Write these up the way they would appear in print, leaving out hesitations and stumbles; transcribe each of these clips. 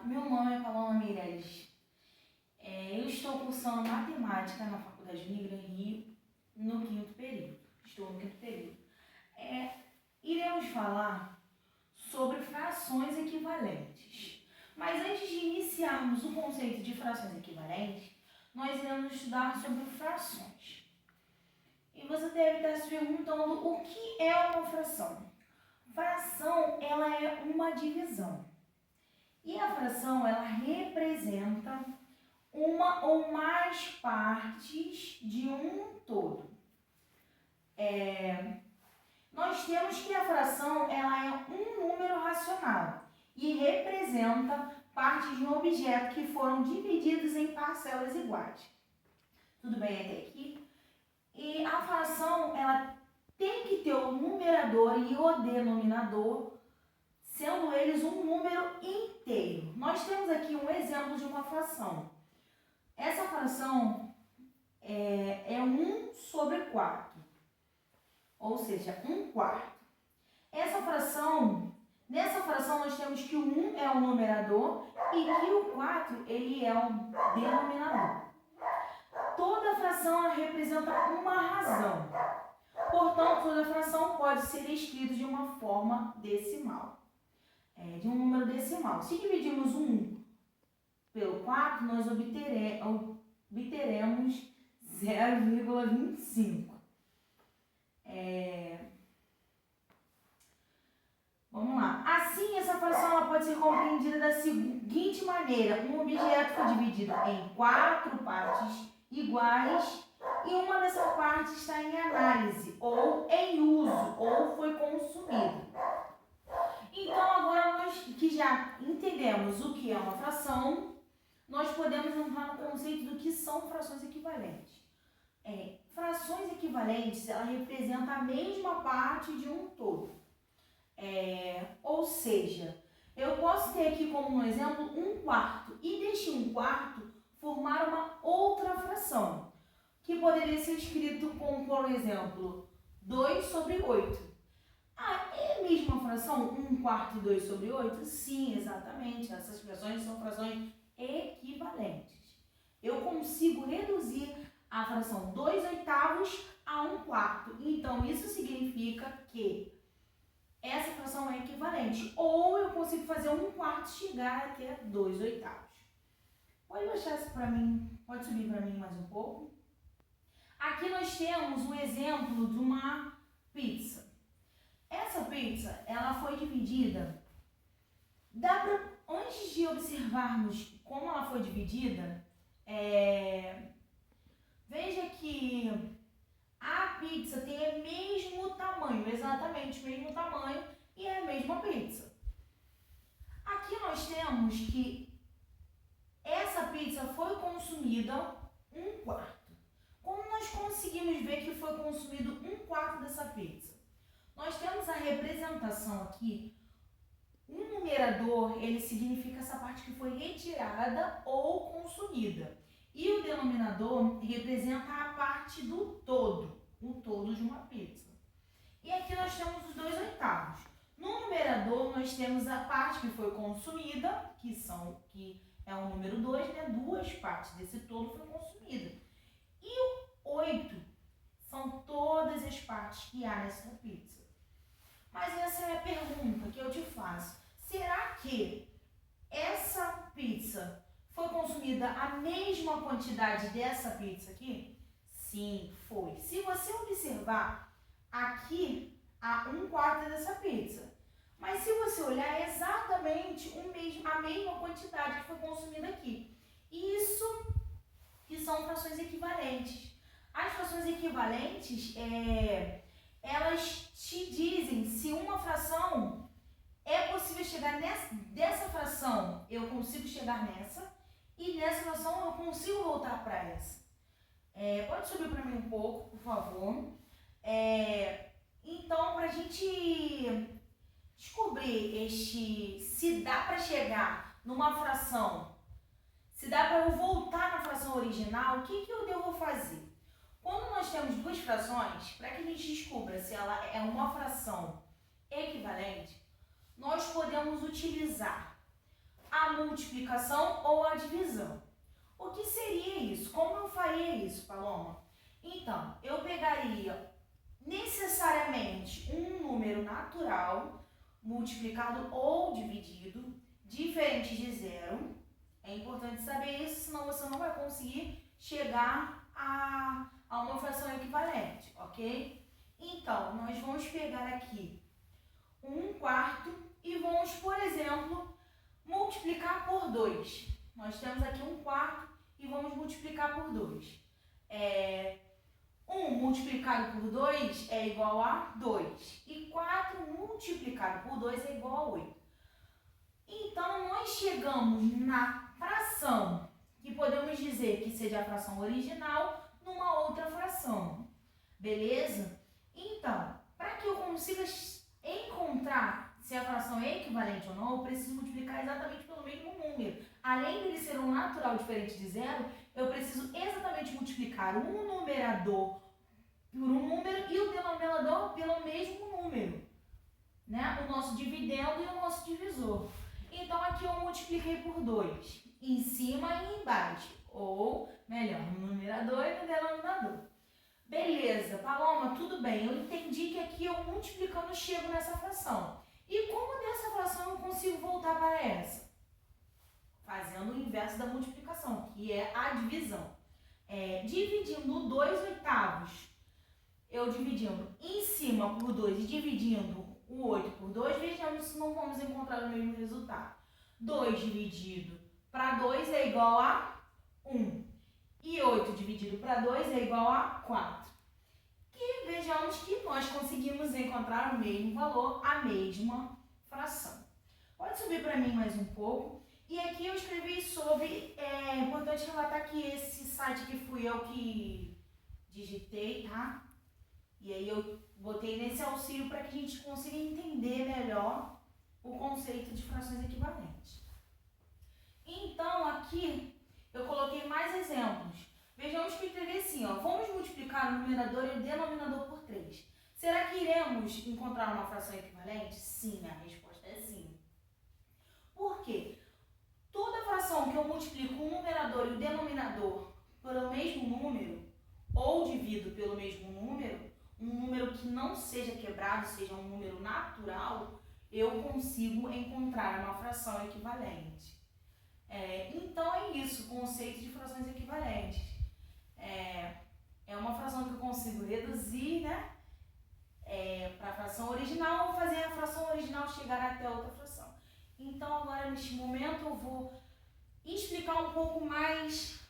meu nome é Paloma Meirelles. Eu estou cursando matemática na Faculdade Migra Rio, no 5º período. Estou no 5º período. Iremos falar sobre frações equivalentes. Mas antes de iniciarmos o conceito de frações equivalentes, nós iremos estudar sobre frações. E você deve estar se perguntando o que é uma fração. Fração, ela é uma divisão. E a fração, ela representa uma ou mais partes de um todo. Nós temos que a fração, ela é um número racional e representa partes de um objeto que foram divididas em parcelas iguais. Tudo bem até aqui? E a fração, ela tem que ter o numerador e o denominador, sendo eles um número inteiro. Nós temos aqui um exemplo de uma fração. Essa fração é 1 sobre 4, ou seja, 1/4. Nessa fração nós temos que o 1 é o numerador e que o 4 ele é o denominador. Toda fração representa uma razão. Portanto, toda fração pode ser escrita de uma forma decimal, de um número decimal. Se dividirmos 1 pelo 4, nós obteremos 0,25. Vamos lá. Assim, essa fração ela pode ser compreendida da seguinte maneira. Um objeto foi dividido em 4 partes iguais e uma dessas partes está em análise, ou em uso, ou foi consumido. Então, agora nós que já entendemos o que é uma fração, nós podemos entrar no conceito do que são frações equivalentes. Frações equivalentes, ela representa a mesma parte de um todo. Ou seja, eu posso ter aqui como um exemplo 1/4 e deste 1/4 formar uma outra fração, que poderia ser escrito como, por exemplo, 2 sobre 8. É a mesma fração 1/4 e 2 sobre 8? Sim, exatamente. Essas frações são frações equivalentes. Eu consigo reduzir a fração 2/8 a 1/4. Então, isso significa que essa fração é equivalente. Ou eu consigo fazer 1/4 chegar até 2/8. Pode baixar isso para mim, pode subir para mim mais um pouco. Aqui nós temos um exemplo de uma pizza. Essa pizza, ela foi dividida. Antes de observarmos como ela foi dividida, veja que a pizza tem o mesmo tamanho, exatamente o mesmo tamanho, e é a mesma pizza. Aqui nós temos que essa pizza foi consumida 1/4. Como nós conseguimos ver que foi consumido 1/4 dessa pizza? Nós temos a representação aqui. O numerador, ele significa essa parte que foi retirada ou consumida. E o denominador representa a parte do todo, o todo de uma pizza. E aqui nós temos os 2/8. No numerador, nós temos a parte que foi consumida, que é o número 2, né? 2 partes desse todo foi consumida. E o 8 são todas as partes que há nessa pizza. Mas essa é a pergunta que eu te faço. Será que essa pizza foi consumida a mesma quantidade dessa pizza aqui? Sim, foi. Se você observar, aqui há 1/4 dessa pizza. Mas se você olhar, é exatamente a mesma quantidade que foi consumida aqui. Isso que são frações equivalentes. As frações equivalentes, elas te dizem se uma fração é possível chegar dessa fração, eu consigo chegar nessa, e nessa fração eu consigo voltar para essa. Pode subir para mim um pouco, por favor. Então, para a gente descobrir se dá para chegar numa fração, se dá para eu voltar na fração original, o que eu devo fazer? Quando nós temos duas frações, para que a gente descubra se ela é uma fração equivalente, nós podemos utilizar a a multiplicação ou a divisão. O que seria isso? Como eu faria isso, Paloma? Então, eu pegaria necessariamente um número natural multiplicado ou dividido, diferente de zero. É importante saber isso, senão você não vai conseguir chegar a uma fração equivalente, ok? Então, nós vamos pegar aqui 1/4 e vamos, por exemplo, multiplicar por 2. Nós temos aqui 1/4 e vamos multiplicar por 2. 1 multiplicado por 2 é igual a 2. E 4 multiplicado por 2 é igual a 8. Então, nós chegamos na fração, que podemos dizer que seja a fração original, numa outra fração. Beleza? Então, para que eu consiga encontrar se a fração é equivalente ou não, eu preciso multiplicar exatamente pelo mesmo número. Além dele ser um natural diferente de zero, eu preciso exatamente multiplicar o numerador por um número e o denominador pelo mesmo número, né? O nosso dividendo e o nosso divisor. Então, aqui eu multipliquei por 2, em cima e embaixo, ou melhor, no numerador e no denominador. Beleza, Paloma, tudo bem, eu entendi que aqui eu multiplicando chego nessa fração. E como dessa fração eu consigo voltar para essa? Fazendo o inverso da multiplicação, que é a divisão. Dividindo 2/8, eu dividindo em cima por 2 e dividindo o 8 por 2, vejamos se não vamos encontrar o mesmo resultado. 2 dividido para 2 é igual a 1. E 8 dividido para 2 é igual a 4. E vejamos que nós conseguimos encontrar o mesmo valor, a mesma fração. Pode subir para mim mais um pouco. E aqui eu escrevi sobre, é importante relatar que esse site aqui fui eu que digitei, tá? E aí eu botei nesse auxílio para que a gente consiga entender melhor o conceito de frações equivalentes. Então, aqui eu coloquei mais exemplos. Vejamos que eu escrevi assim, ó, vamos multiplicar o numerador e o denominador por 3. Será que iremos encontrar uma fração equivalente? Sim, a resposta é sim. Por quê? Toda fração que eu multiplico o numerador e o denominador pelo mesmo número, ou divido pelo mesmo número, um número que não seja quebrado, seja um número natural, eu consigo encontrar uma fração equivalente. Então é isso, o conceito de frações equivalentes. É uma fração que eu consigo reduzir, né, para a fração original ou fazer a fração original chegar até outra fração. Então agora neste momento eu vou explicar um pouco mais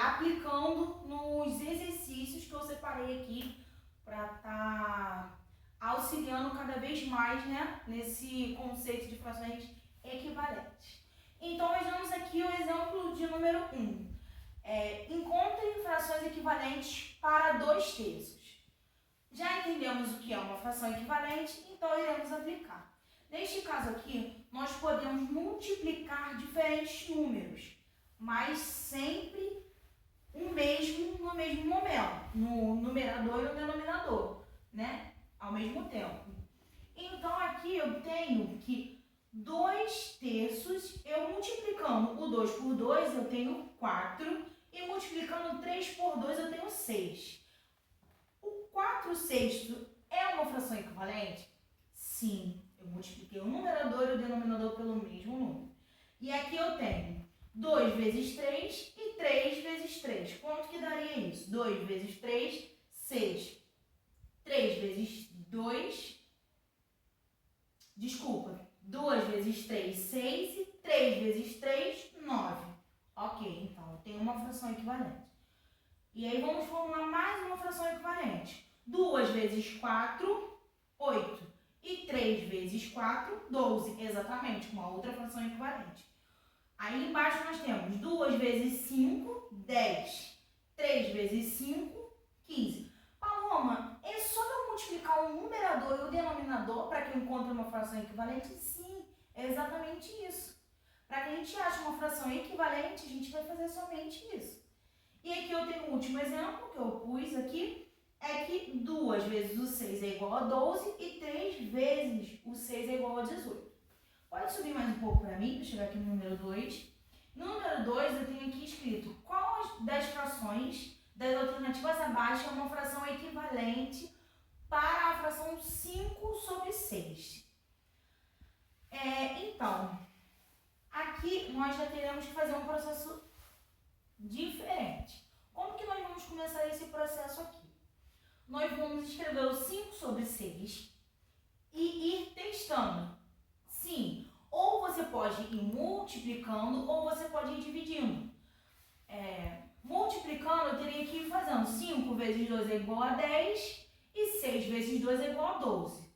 aplicando nos exercícios que eu separei aqui para estar auxiliando cada vez mais, né, nesse conceito de frações equivalentes. Então, vejamos aqui o exemplo de número 1. Encontre frações equivalentes para 2/3. Já entendemos o que é uma fração equivalente, então iremos aplicar. Neste caso aqui, nós podemos multiplicar diferentes números, mas sempre no mesmo momento, no numerador e no denominador, né? Ao mesmo tempo. Então, aqui eu tenho que 2/3, eu multiplicando o 2 por 2, eu tenho 4, e multiplicando 3 por 2, eu tenho 6. O 4/6 é uma fração equivalente? Sim, eu multipliquei o numerador e o denominador pelo mesmo número. E aqui eu tenho 2 vezes 3 e 3 vezes 3. Quanto que daria isso? 2 vezes 3, 6. 3 vezes 2... Desculpa. 2 vezes 3, 6. E 3 vezes 3, 9. Ok, então eu tenho uma fração equivalente. E aí vamos formular mais uma fração equivalente. 2 vezes 4, 8. E 3 vezes 4, 12. Exatamente, uma outra fração equivalente. Aí embaixo nós temos 2 vezes 5, 10. 3 vezes 5, 15. Paloma, é só eu multiplicar o numerador e o denominador para que eu encontre uma fração equivalente? Sim, é exatamente isso. Para que a gente ache uma fração equivalente, a gente vai fazer somente isso. E aqui eu tenho o último exemplo que eu pus aqui, é que 2 vezes o 6 é igual a 12 e 3 vezes o 6 é igual a 18. Pode subir mais um pouco para mim, para chegar aqui no número 2. No número 2, eu tenho aqui escrito qual das frações das alternativas abaixo é uma fração equivalente para a fração 5 sobre 6. Então, aqui nós já teremos que fazer um processo diferente. Como que nós vamos começar esse processo aqui? Nós vamos escrever o 5 sobre 6 e ir testando. Sim, ou você pode ir multiplicando ou você pode ir dividindo. Multiplicando, eu teria que ir fazendo 5 vezes 2 é igual a 10 e 6 vezes 2 é igual a 12.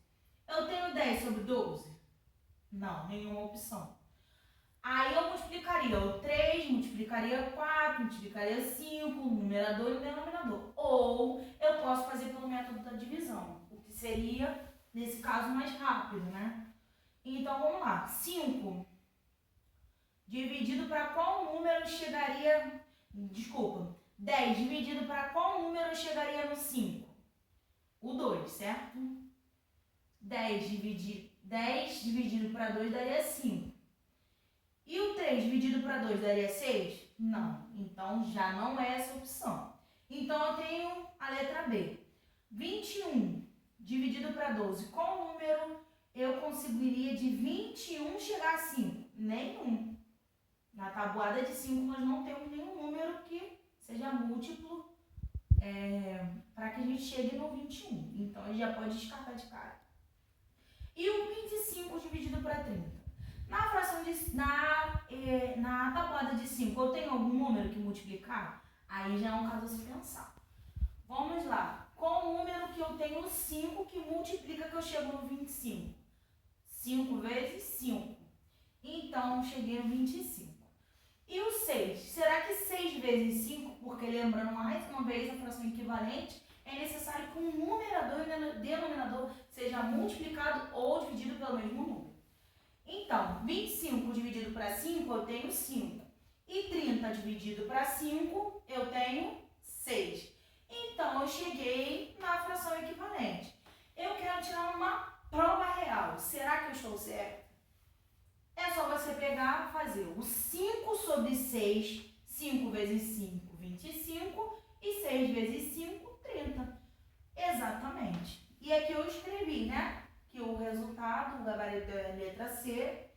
Eu tenho 10 sobre 12? Não, nenhuma opção. Aí eu multiplicaria o 3, multiplicaria 4, multiplicaria 5, numerador e denominador. Ou eu posso fazer pelo método da divisão, o que seria, nesse caso, mais rápido, né? Então, vamos lá. 5 dividido para qual número chegaria... Desculpa. 10 dividido para qual número chegaria no 5? O 2, certo? 10 dividido para 2 daria 5. E o 3 dividido para 2 daria 6? Não. Então, já não é essa opção. Então, eu tenho a letra B. 21 dividido para 12. Qual número eu conseguiria de 21 chegar a 5? Nenhum. Na tabuada de 5, nós não temos nenhum número que seja múltiplo para que a gente chegue no 21. Então, a gente já pode descartar de cara. E o 25 dividido para 30? Na fração na tabuada de 5, eu tenho algum número que multiplicar? Aí já é um caso a se pensar. Vamos lá. Qual o número que eu tenho 5 que multiplica que eu chego no 25? 5 vezes 5. Então, eu cheguei no 25. E o 6? Será que 6 vezes 5, porque lembrando mais uma vez a fração equivalente, é necessário que um numerador e denominador seja multiplicado ou dividido pelo mesmo número. Então, 25 dividido para 5, eu tenho 5. E 30 dividido para 5, eu tenho 6. Então, eu cheguei na fração equivalente. Eu quero tirar uma prova real. Será que eu estou certo? É só você pegar e fazer o 5 sobre 6, 5 vezes 5, 25, e 6 vezes 5, 30. Exatamente. E aqui eu escrevi, né? Que o resultado, o gabarito é a letra C.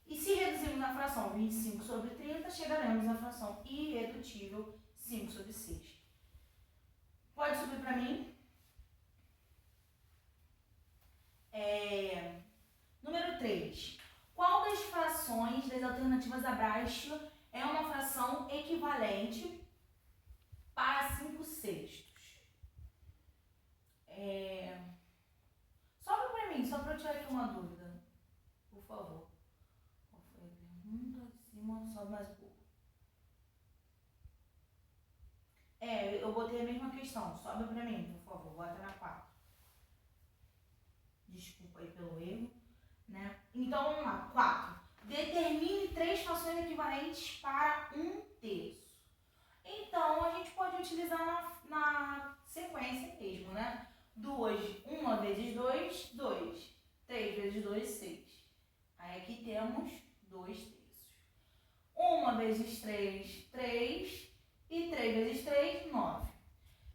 E se reduzirmos a fração 25 sobre 30, chegaremos à fração irredutível 5 sobre 6. Pode subir para mim? Número 3. Qual das frações das alternativas abaixo é uma fração equivalente para 5 sextos? Sobe para mim, só para eu tirar aqui uma dúvida. Por favor. Qual foi a pergunta? Cima, sobe mais um pouco. Eu botei a mesma questão. Sobe para mim, por favor. Bota na 4. Desculpa aí pelo erro. Né? Então, vamos lá. 4. Determine 3 frações equivalentes para 1/3. Então, a gente pode utilizar na sequência mesmo, né? 1 vezes 2, 2. 3 vezes 2, 6. Aí aqui temos 2/3. 1 vezes 3, 3. E 3 vezes 3, 9.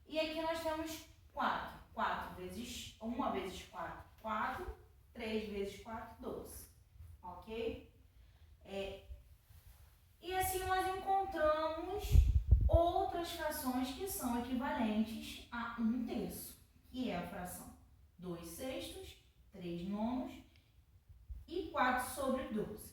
E aqui nós temos 4. 1 vezes 4, 4. 3 vezes 4, 12. Ok? E assim nós encontramos outras frações que são equivalentes a 1/3, que é a fração 2 sextos, 3 nonos e 4 sobre 12.